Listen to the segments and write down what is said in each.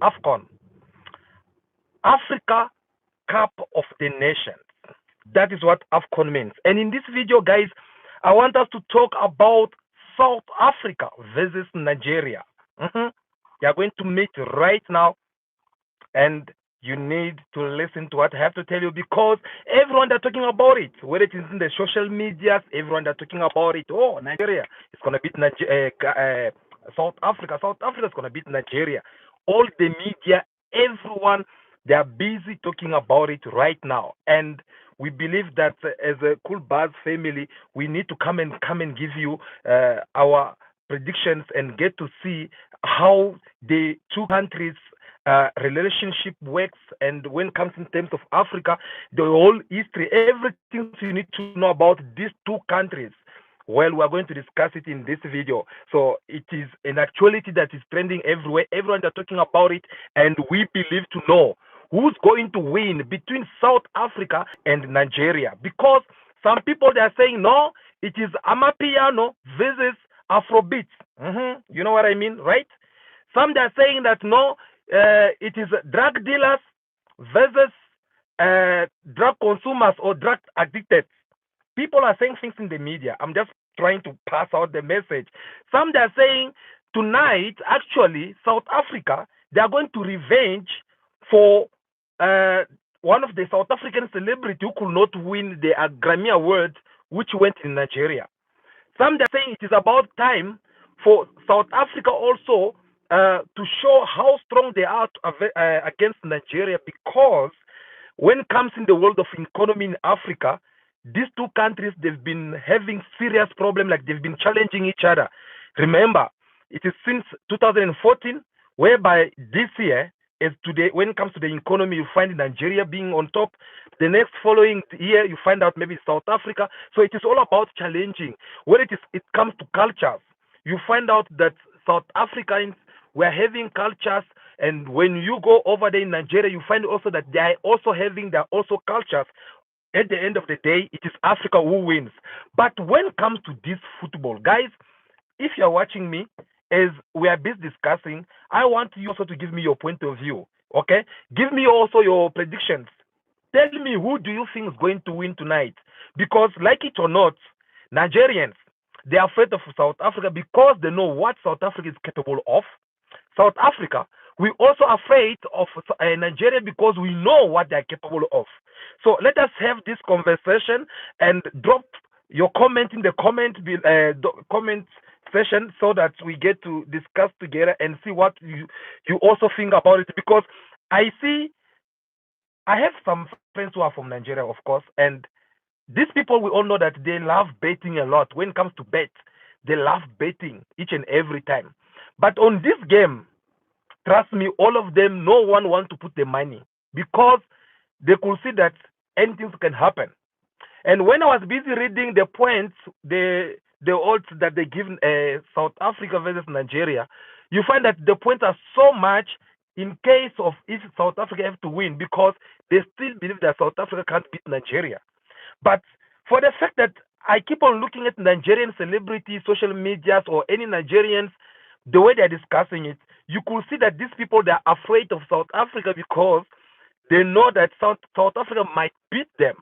AFCON, Africa Cup of the Nations. That is what AFCON means. And in this video, guys, I want us to talk about South Africa versus Nigeria. You are going to meet right now, and you need to listen to what I have to tell you, because everyone they're talking about it, whether it is in the social medias, everyone they're talking about it. Oh, Nigeria is gonna beat South Africa. South Africa is gonna beat Nigeria. All the media, everyone, they are busy talking about it right now, and we believe that as a Cool Buzz family, we need to come and give you our predictions and get to see how the two countries relationship works, and when it comes in terms of Africa, the whole history, everything you need to know about these two countries. Well, we are going to discuss it in this video. So it is an actuality that is trending everywhere. Everyone is talking about it, and we believe to know who's going to win between South Africa and Nigeria. Because some people they are saying no, it is Amapiano versus Afrobeat. You know what I mean, right? Some they are saying that no, it is drug dealers versus drug consumers or drug addicted. People are saying things in the media. I'm just trying to pass out the message. Some they are saying tonight, actually, South Africa, they are going to revenge for one of the South African celebrity who could not win the Grammy Award, which went in Nigeria. Some they're saying it is about time for South Africa also to show how strong they are against Nigeria, because when it comes in the world of economy in Africa, these two countries, they've been having serious problems, like they've been challenging each other. Remember, it is since 2014, whereby this year, as today, when it comes to the economy, you find Nigeria being on top. The next following year, you find out maybe South Africa. So it is all about challenging. When it comes to cultures, you find out that South Africans were having cultures, and when you go over there in Nigeria, you find also that they are also having their also cultures. At the end of the day, it is Africa who wins. But when it comes to this football, guys, if you're watching me, as we are busy discussing, I want you also to give me your point of view. Okay? Give me also your predictions. Tell me, who do you think is going to win tonight? Because, like it or not, Nigerians, they are afraid of South Africa because they know what South Africa is capable of. South Africa, we also afraid of Nigeria because we know what they are capable of. So let us have this conversation and drop your comment in the comment session, so that we get to discuss together and see what you also think about it. Because I have some friends who are from Nigeria, of course, and these people, we all know that they love betting a lot. When it comes to bet, they love betting each and every time. But on this game, trust me, all of them, no one wants to put the money, because they could see that anything can happen. And when I was busy reading the points, the odds that they give South Africa versus Nigeria, you find that the points are so much in case of if South Africa have to win, because they still believe that South Africa can't beat Nigeria. But for the fact that I keep on looking at Nigerian celebrities, social medias, or any Nigerians, the way they're discussing it, you could see that these people, they're afraid of South Africa because they know that South Africa might beat them.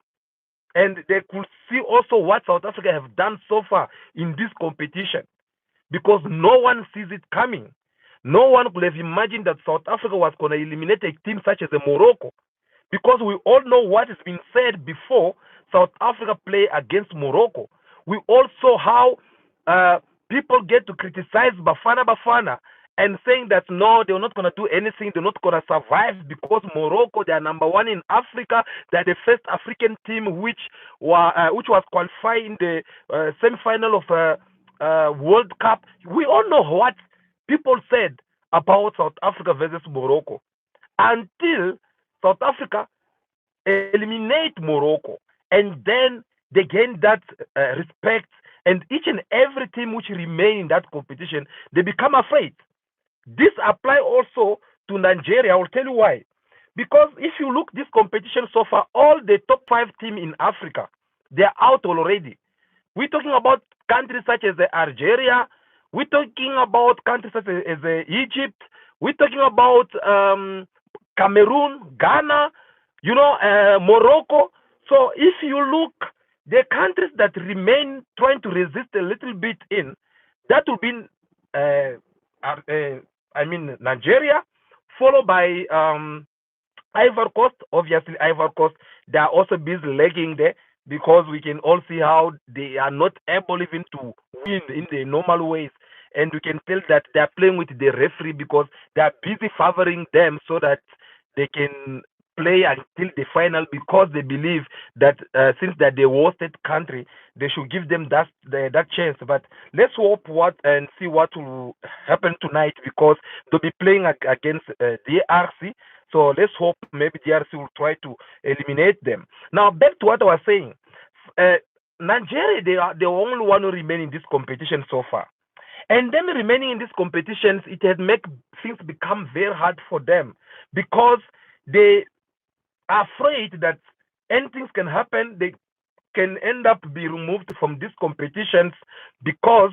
And they could see also what South Africa have done so far in this competition, because no one sees it coming. No one could have imagined that South Africa was going to eliminate a team such as Morocco, because we all know what has been said before South Africa play against Morocco. We all saw how people get to criticize Bafana and saying that no, they're not going to do anything, they're not going to survive, because Morocco, they are number one in Africa. They're the first African team which was qualified in the semi-final of World Cup. We all know what people said about South Africa versus Morocco, until South Africa eliminate Morocco, and then they gain that respect, and each and every team which remain in that competition, they become afraid. This apply also to Nigeria. I will tell you why. Because if you look this competition so far, all the top 5 teams in Africa, they are out already. We're talking about countries such as Algeria. We're talking about countries such as Egypt. We're talking about Cameroon, Ghana, Morocco. So if you look, the countries that remain trying to resist a little bit in, that will be, Nigeria, followed by Ivory Coast. Obviously, Ivory Coast, they are also busy lagging there because we can all see how they are not able even to win in the normal ways. And we can tell that they are playing with the referee because they are busy favoring them so that they can play until the final because they believe that since that they hosted country, they should give them that chance. But let's hope what and see what will happen tonight because they'll be playing against DRC. So let's hope maybe DRC will try to eliminate them. Now back to what I was saying. Uh, Nigeria, they are the only one who remain in this competition so far. And them remaining in these competitions, it has make things become very hard for them because they are afraid that anything can happen. They can end up be removed from these competitions because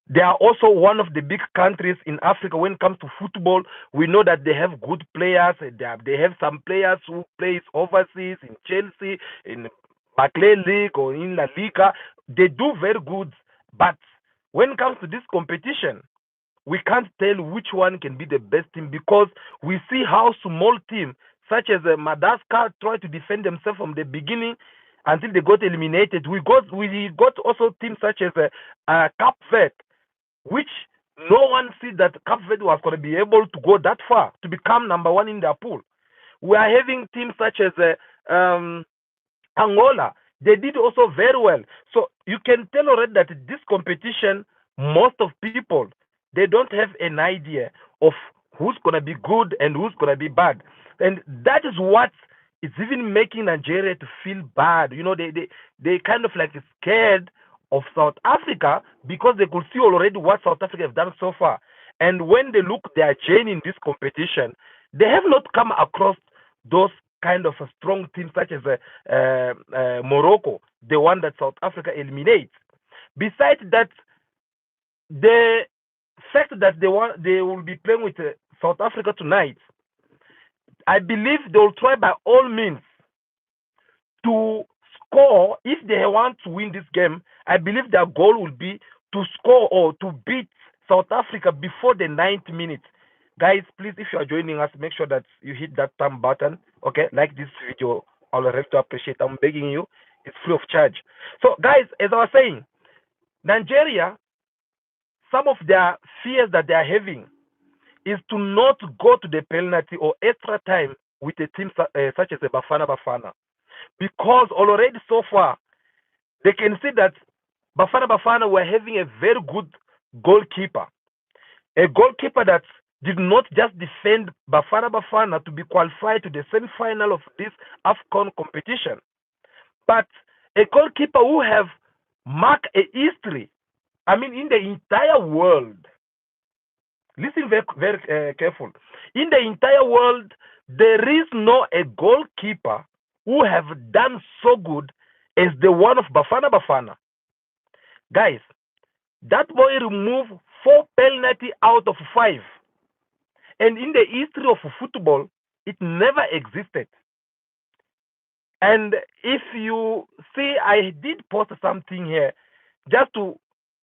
they are also one of the big countries in Africa when it comes to football. We know that they have good players. They have some players who plays overseas in Chelsea, in Barclays League or in La Liga. They do very good, but when it comes to this competition, we can't tell which one can be the best team because we see how small team such as Madagascar try to defend themselves from the beginning until they got eliminated. We got also teams such as Cape Verde, which no one see that Cape Verde was going to be able to go that far to become number one in their pool. We are having teams such as Angola. They did also very well. So you can tell already that this competition, most of people, they don't have an idea of who's gonna be good and who's gonna be bad, and that is what is even making Nigeria to feel bad. They kind of like scared of South Africa because they could see already what South Africa have done so far, and when they look their journey in this competition, they have not come across those kind of a strong teams such as Morocco, the one that South Africa eliminates. Besides that, the fact that they will be playing with South Africa tonight, I believe they will try by all means to score. If they want to win this game, I believe their goal will be to score or to beat South Africa before the 90th minute. Guys, please, if you are joining us, make sure that you hit that thumb button. Okay, like this video. I'll have to appreciate. I'm begging you. It's free of charge. So, guys, as I was saying, Nigeria, some of their fears that they are having is to not go to the penalty or extra time with a team such as a Bafana, because already so far they can see that Bafana were having a very good goalkeeper, a goalkeeper that did not just defend Bafana to be qualified to the semi-final of this AFCON competition, but a goalkeeper who have marked a history. I mean, in the entire world. Listen very, very careful. In the entire world, there is no a goalkeeper who have done so good as the one of Bafana. Guys, that boy removed 4 penalty out of 5. And in the history of football, it never existed. And if you see, I did post something here just to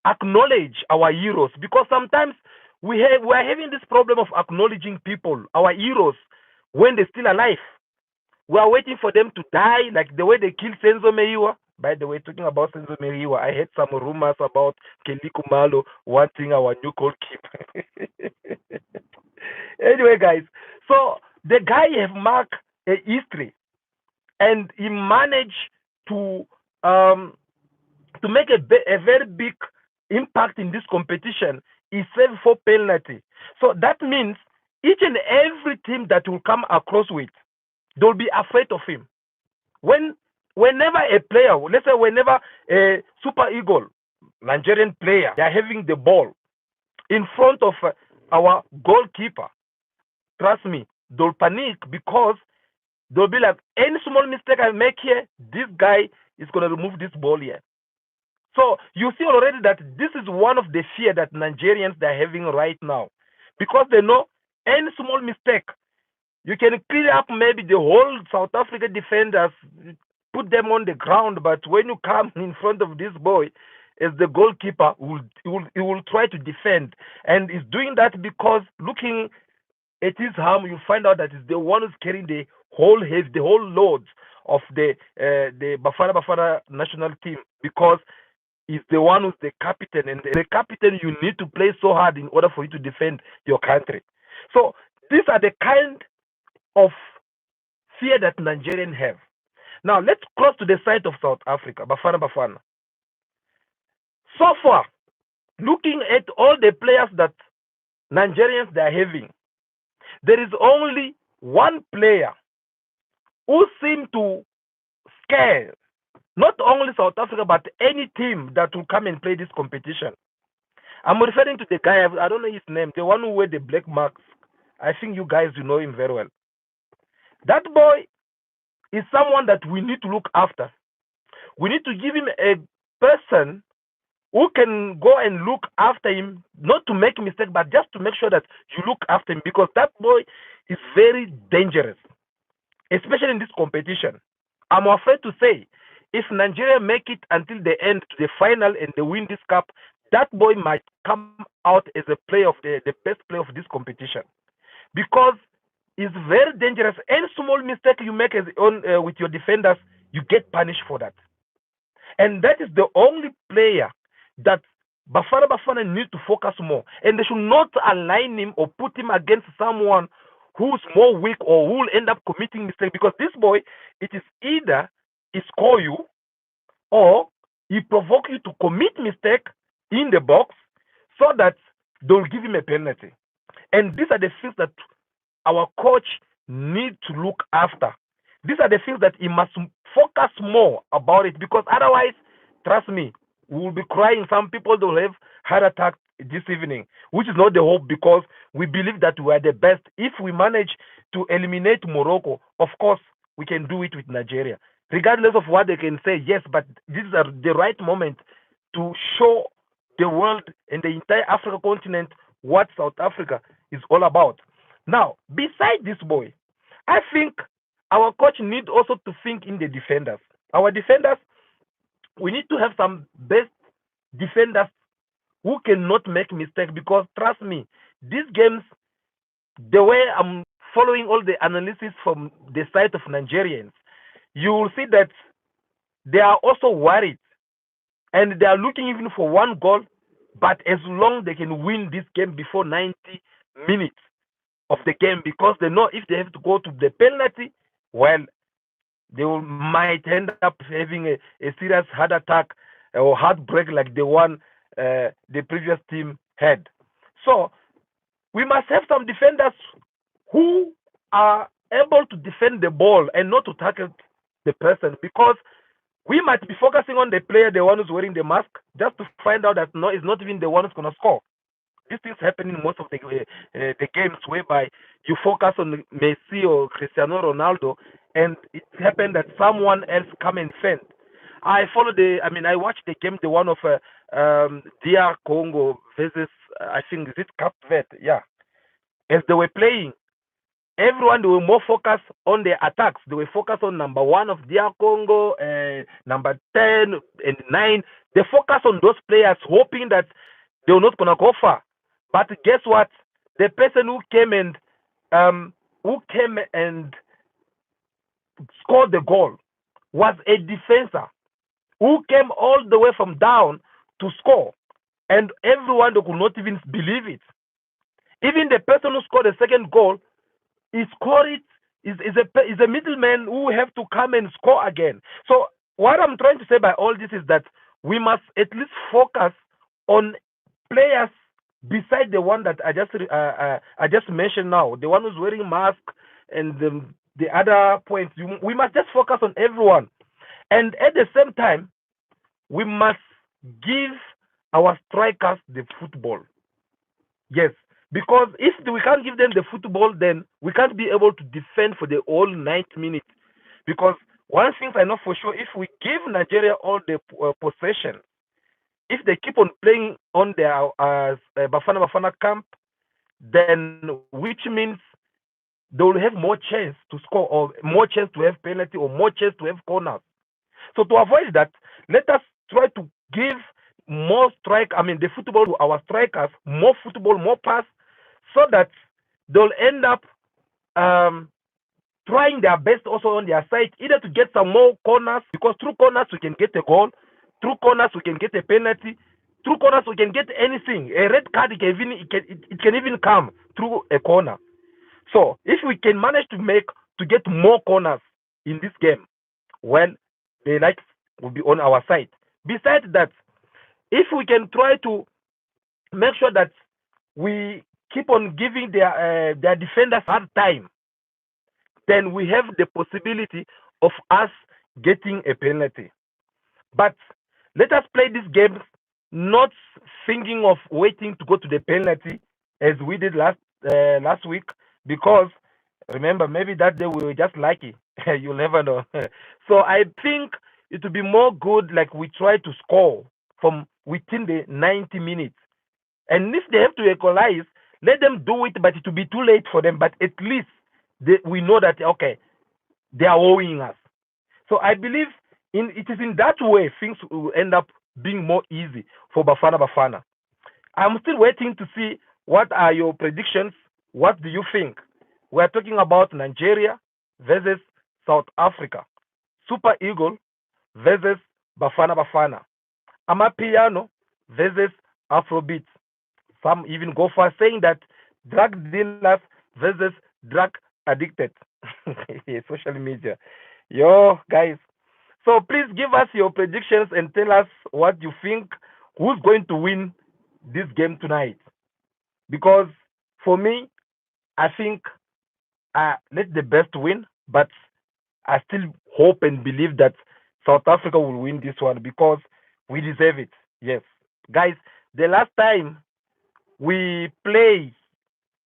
acknowledge our heroes, because sometimes we are having this problem of acknowledging people, our heroes, when they're still alive. We are waiting for them to die, like the way they killed Senzo Meiwa. By the way, talking about Senzo Meiwa, I heard some rumors about Kelly Kumalo wanting our new goalkeeper. Anyway, guys, so the guy have marked a history, and he managed to make a very big impact in this competition. He saved 4 penalty. So that means each and every team that will come across with, they'll be afraid of him. Whenever a player, let's say whenever a Super Eagle, Nigerian player, they are having the ball in front of our goalkeeper, trust me, they'll panic because they'll be like, any small mistake I make here, this guy is going to remove this ball here. So you see already that this is one of the fear that Nigerians they're having right now, because they know Any small mistake, you can clear up maybe the whole South Africa defenders, put them on the ground. But when you come in front of this boy as the goalkeeper, he will try to defend. And he's doing that because looking at his arm, you find out that it's the one who's carrying the whole heavy, the whole loads of the Bafana national team, because he's the one who's the captain, and the captain, you need to play so hard in order for you to defend your country. So these are the kind of fear that Nigerians have. Now let's cross to the side of South Africa, Bafana. So far, looking at all the players that Nigerians they are having, there is only one player who seems to scare not only South Africa but any team that will come and play this competition. I'm referring to the guy, I don't know his name, the one who wear the black marks. I think you guys you know him very well. That boy is someone that we need to look after. We need to give him a person who can go and look after him, not to make a mistake, but just to make sure that you look after him, because that boy is very dangerous, especially in this competition. I'm afraid to say, if Nigeria make it until the end to the final and they win this cup, that boy might come out as a player of the best player of this competition, because it's very dangerous. Any small mistake you make with your defenders, you get punished for that. And that is the only player that Bafana need to focus more. And they should not align him or put him against someone who's more weak or who will end up committing mistakes. Because this boy, it is either he score you or he provoke you to commit mistake in the box so that they'll give him a penalty. And these are the things that our coach need to look after. These are the things that he must focus more about it, because otherwise, trust me, we will be crying. Some people will have heart attack this evening, which is not the hope, because we believe that we are the best. If we manage to eliminate Morocco, of course, we can do it with Nigeria. Regardless of what they can say, yes, but this is the right moment to show the world and the entire Africa continent what South Africa is all about. Now, beside this boy, I think our coach need also to think in the defenders. Our defenders, we need to have some best defenders who cannot make mistakes, because trust me, these games, the way I'm following all the analysis from the side of Nigerians, you will see that they are also worried and they are looking even for one goal, but as long they can win this game before 90 minutes of the game, because they know if they have to go to the penalty, well, they might end up having a serious heart attack or heartbreak like the one the previous team had. So we must have some defenders who are able to defend the ball and not to tackle the person, because we might be focusing on the player, the one who's wearing the mask, just to find out that no, it's not even the one who's going to score. This is happening in most of the games, whereby you focus on Messi or Cristiano Ronaldo, and it happened that someone else come and fend. I watched the game, the one of DR Congo versus, I think, is it Cape Verde? Yeah. As they were playing, everyone, they were more focused on their attacks. They were focused on number 1 of DR Congo, number 10 and 9. They focus on those players, hoping that they were not gonna go far. But guess what? The person who came and scored the goal was a defender who came all the way from down to score, and everyone, they could not even believe it. Even the person who scored the second goal, he scored it, is a middleman who have to come and score again. So what I'm trying to say by all this is that we must at least focus on players beside the one that I just mentioned now, the one who's wearing mask and the other points. We must just focus on everyone, and at the same time, we must give our strikers the football. Yes, because if we can't give them the football, then we can't be able to defend for the whole 90 minutes. Because one thing I know for sure, if we give Nigeria all the possession, if they keep on playing on their Bafana camp, then which means they will have more chance to score, or more chance to have penalty, or more chance to have corners. So to avoid that, let us try to give more the football to our strikers, more football, more pass, so that they'll end up um, trying their best also on their side, either to get some more corners, because through corners we can get a goal, through corners we can get a penalty, through corners we can get anything. A red card it can even come through a corner. So if we can manage to get more corners in this game, well, the likes will be on our side. Besides that, if we can try to make sure that we keep on giving their defenders hard time, then we have the possibility of us getting a penalty. But let us play this game not thinking of waiting to go to the penalty as we did last week, because remember, maybe that day we were just lucky. You'll never know. So I think it would be more good like we try to score from within the 90 minutes. And if they have to equalize, let them do it, but it will be too late for them. But at least we know that, okay, they are owing us. So I believe it is in that way things will end up being more easy for Bafana Bafana. I'm still waiting to see what are your predictions. What do you think? We're talking about Nigeria versus South Africa, Super Eagle versus Bafana Bafana, Amapiano versus Afrobeat. Some even go for saying that drug dealers versus drug addicted. Social media. Yo, guys. So please give us your predictions and tell us what you think. Who's going to win this game tonight? Because for me, I think let the best win, but I still hope and believe that South Africa will win this one because we deserve it. Yes. Guys, the last time we play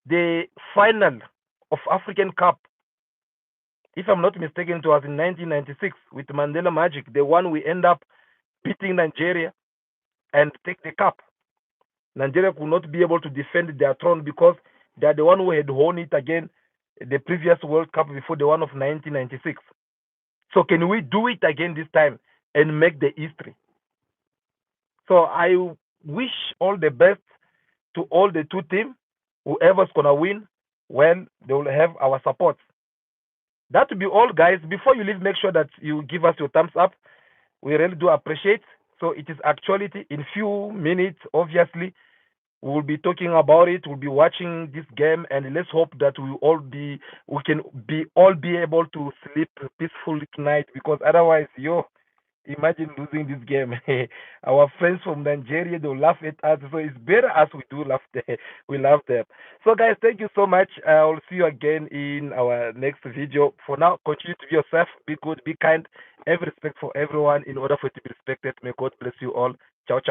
the final of African Cup, if I'm not mistaken, it was in 1996 with Mandela Magic, the one we end up beating Nigeria and take the cup. Nigeria could not be able to defend their throne because they are the one who had won it again the previous World Cup before the one of 1996. So can we do it again this time and make the history? So I wish all the best to all the two teams. Whoever's gonna win, well, they will have our support. That will be all, guys. Before you leave, make sure that you give us your thumbs up. We really do appreciate. So it is actuality. In few minutes, obviously, we will be talking about it. We'll be watching this game, and let's hope that we can be able to sleep peacefully tonight. Because otherwise, imagine losing this game. Our friends from Nigeria, they'll laugh at us. So it's better as we do laugh them. We love them. So guys, thank you so much. I'll see you again in our next video. For now, continue to be yourself. Be good, be kind. Have respect for everyone in order for it to be respected. May God bless you all. Ciao, ciao.